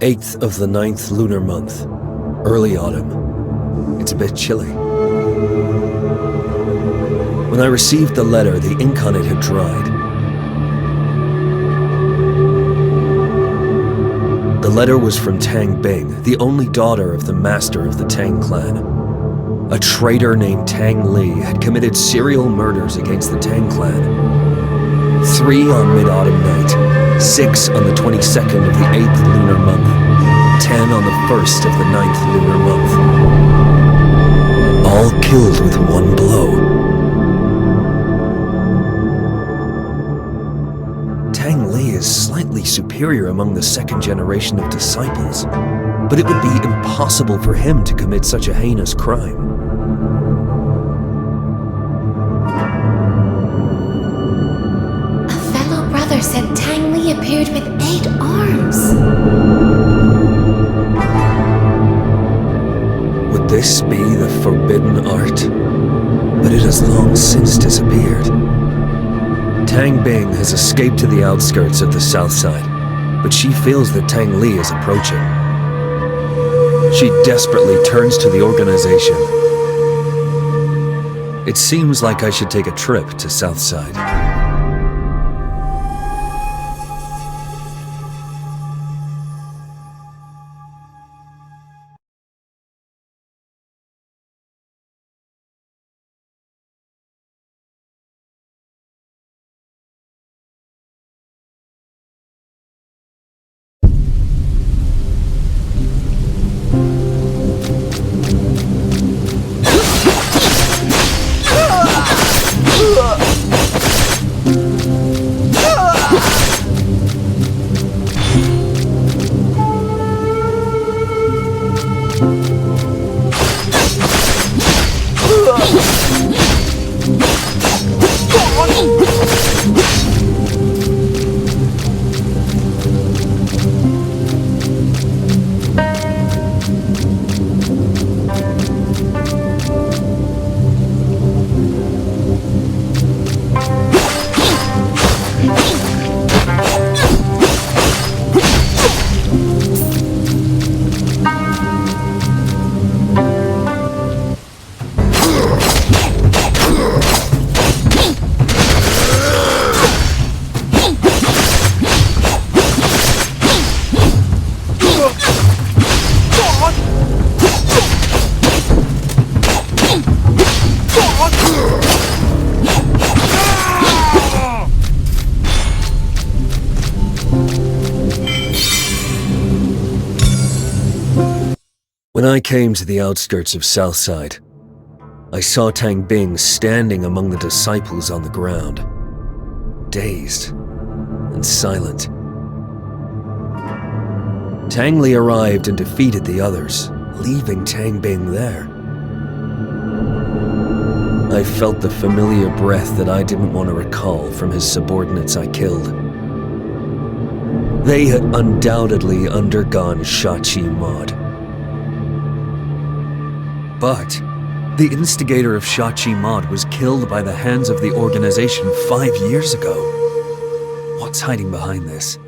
8th of the 9th lunar month, early autumn. It's a bit chilly. When I received the letter, the ink on it had dried. The letter was from Tang Bing, the only daughter of the master of the Tang clan. A traitor named Tang Li had committed serial murders against the Tang clan. 3 on Mid-Autumn Night, 6 on the 22nd of the 8th lunar month, 10 on the 1st of the 9th lunar month. All killed with one blow. Tang Li is slightly superior among the second generation of disciples, but it would be impossible for him to commit such a heinous crime. Said Tang Li appeared with 8 arms. Would this be the forbidden art? But it has long since disappeared. Tang Bing has escaped to the outskirts of the south side, but she feels that Tang Li is approaching. She desperately turns to the organization. It seems like I should take a trip to Southside. When I came to the outskirts of Southside, I saw Tang Bing standing among the disciples on the ground, dazed and silent. Tang Li arrived and defeated the others, leaving Tang Bing there. I felt the familiar breath that I didn't want to recall from his subordinates I killed. They had undoubtedly undergone Shachi Mod. But the instigator of Shachi Mod was killed by the hands of the organization 5 years ago. What's hiding behind this?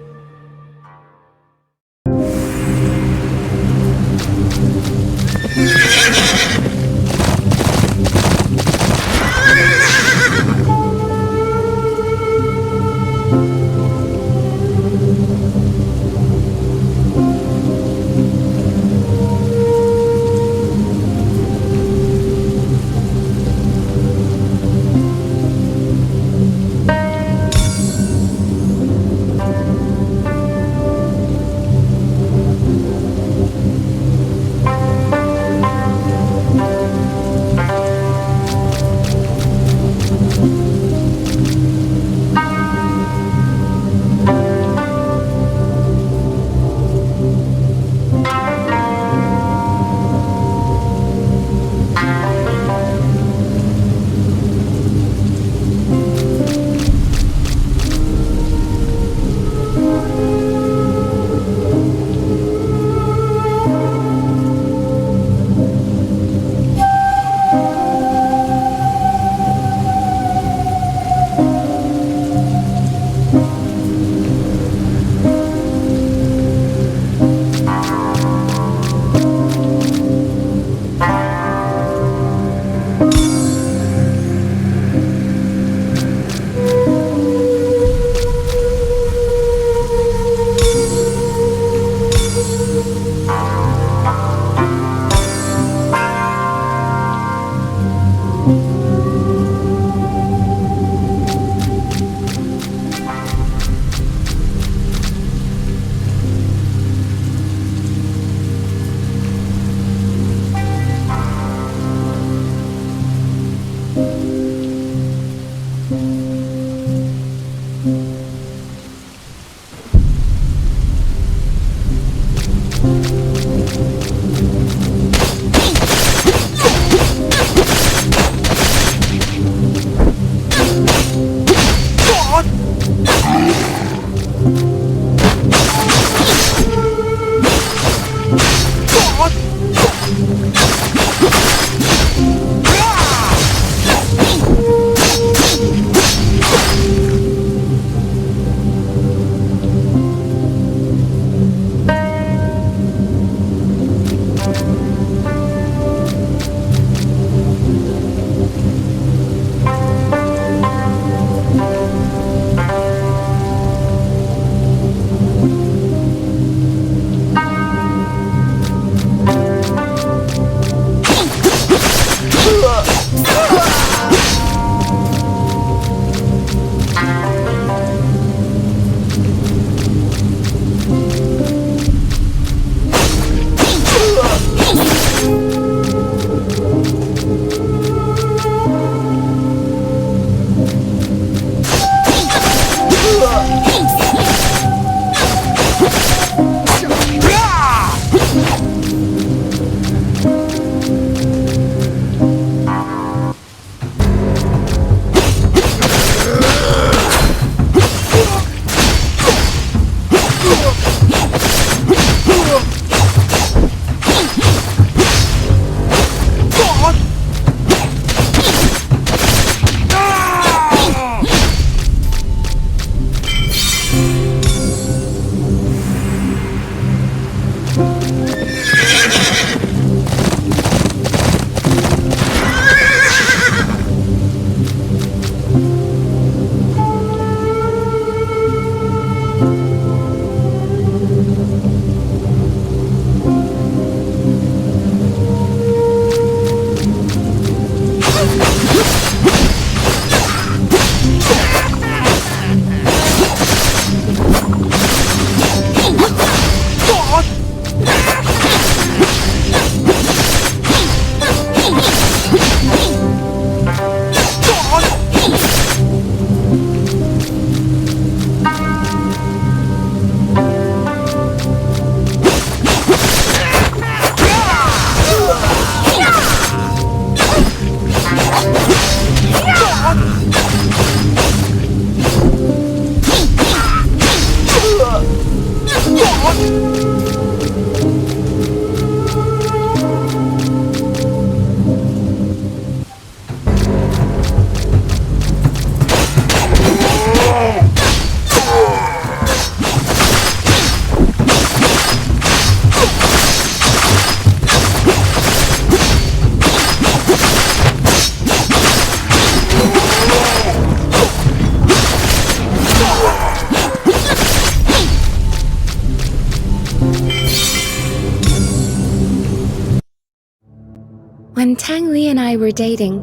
When Tang Li and I were dating,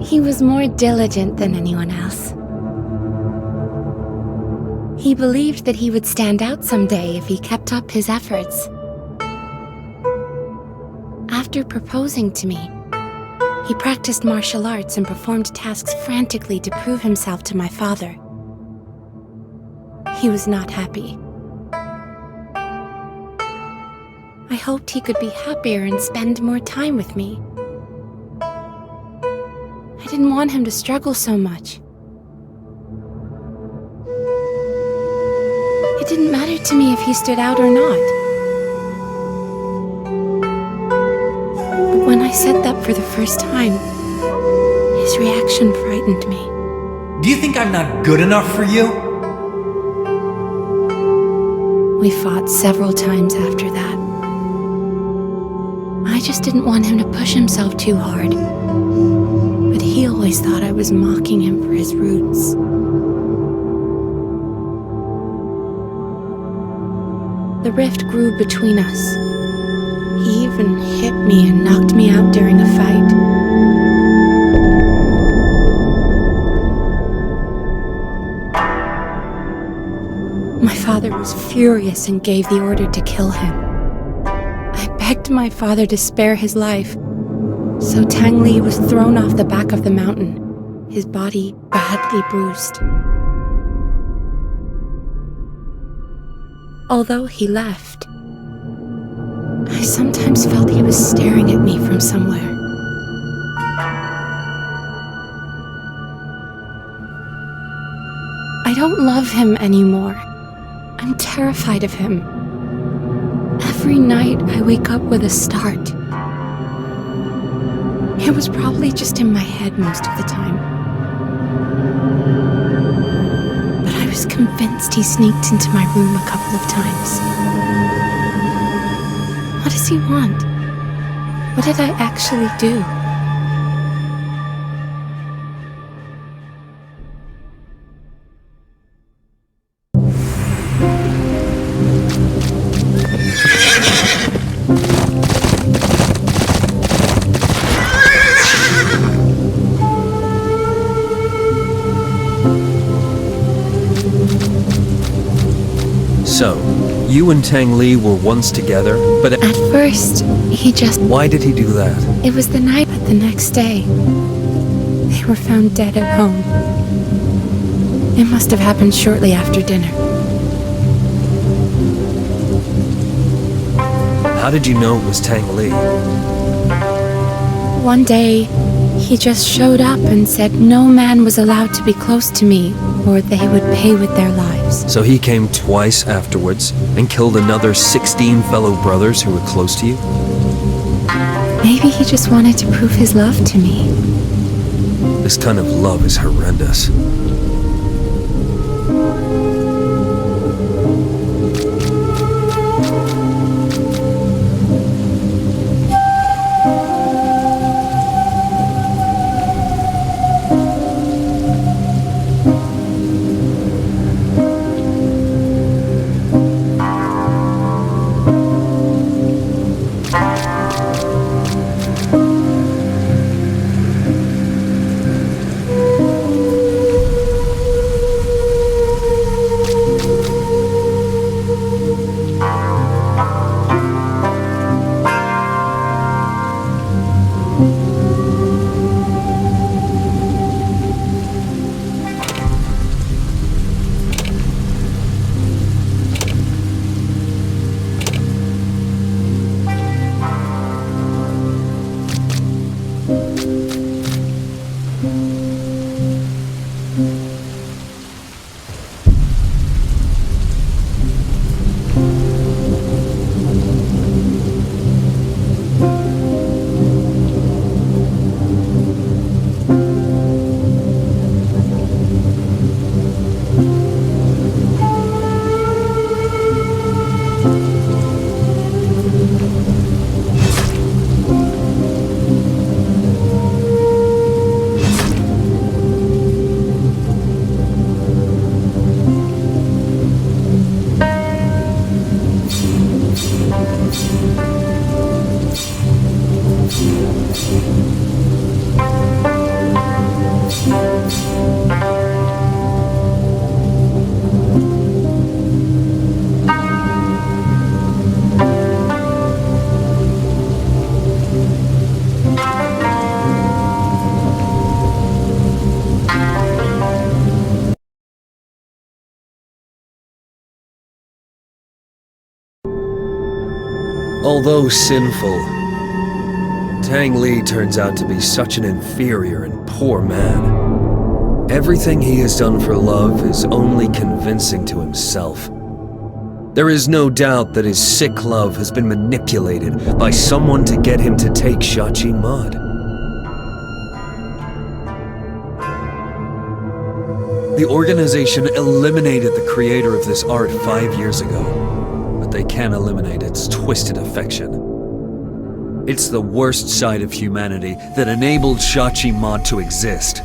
he was more diligent than anyone else. He believed that he would stand out someday if he kept up his efforts. After proposing to me, he practiced martial arts and performed tasks frantically to prove himself to my father. He was not happy. I hoped he could be happier and spend more time with me. I didn't want him to struggle so much. It didn't matter to me if he stood out or not. But when I said that for the first time, his reaction frightened me. Do you think I'm not good enough for you? We fought several times after that. I just didn't want him to push himself too hard. But he always thought I was mocking him for his roots. The rift grew between us. He even hit me and knocked me out during a fight. My father was furious and gave the order to kill him. I begged my father to spare his life, so Tang Li was thrown off the back of the mountain, his body badly bruised. Although he left, I sometimes felt he was staring at me from somewhere. I don't love him anymore. I'm terrified of him. Every night I wake up with a start. It was probably just in my head most of the time. But I was convinced he sneaked into my room a couple of times. What does he want? What did I actually do? So, you and Tang Li were once together, but At first, he just... why did he do that? It was the night, but the next day, they were found dead at home. It must have happened shortly after dinner. How did you know it was Tang Li? One day, he just showed up and said no man was allowed to be close to me, or they would pay with their lives. So he came twice afterwards and killed another 16 fellow brothers who were close to you? Maybe he just wanted to prove his love to me. This kind of love is horrendous. Although sinful, Tang Li turns out to be such an inferior and poor man. Everything he has done for love is only convincing to himself. There is no doubt that his sick love has been manipulated by someone to get him to take Shachi Mud. The organization eliminated the creator of this art 5 years ago, but they can't eliminate its twisted affection. It's the worst side of humanity that enabled Shachi Mud to exist.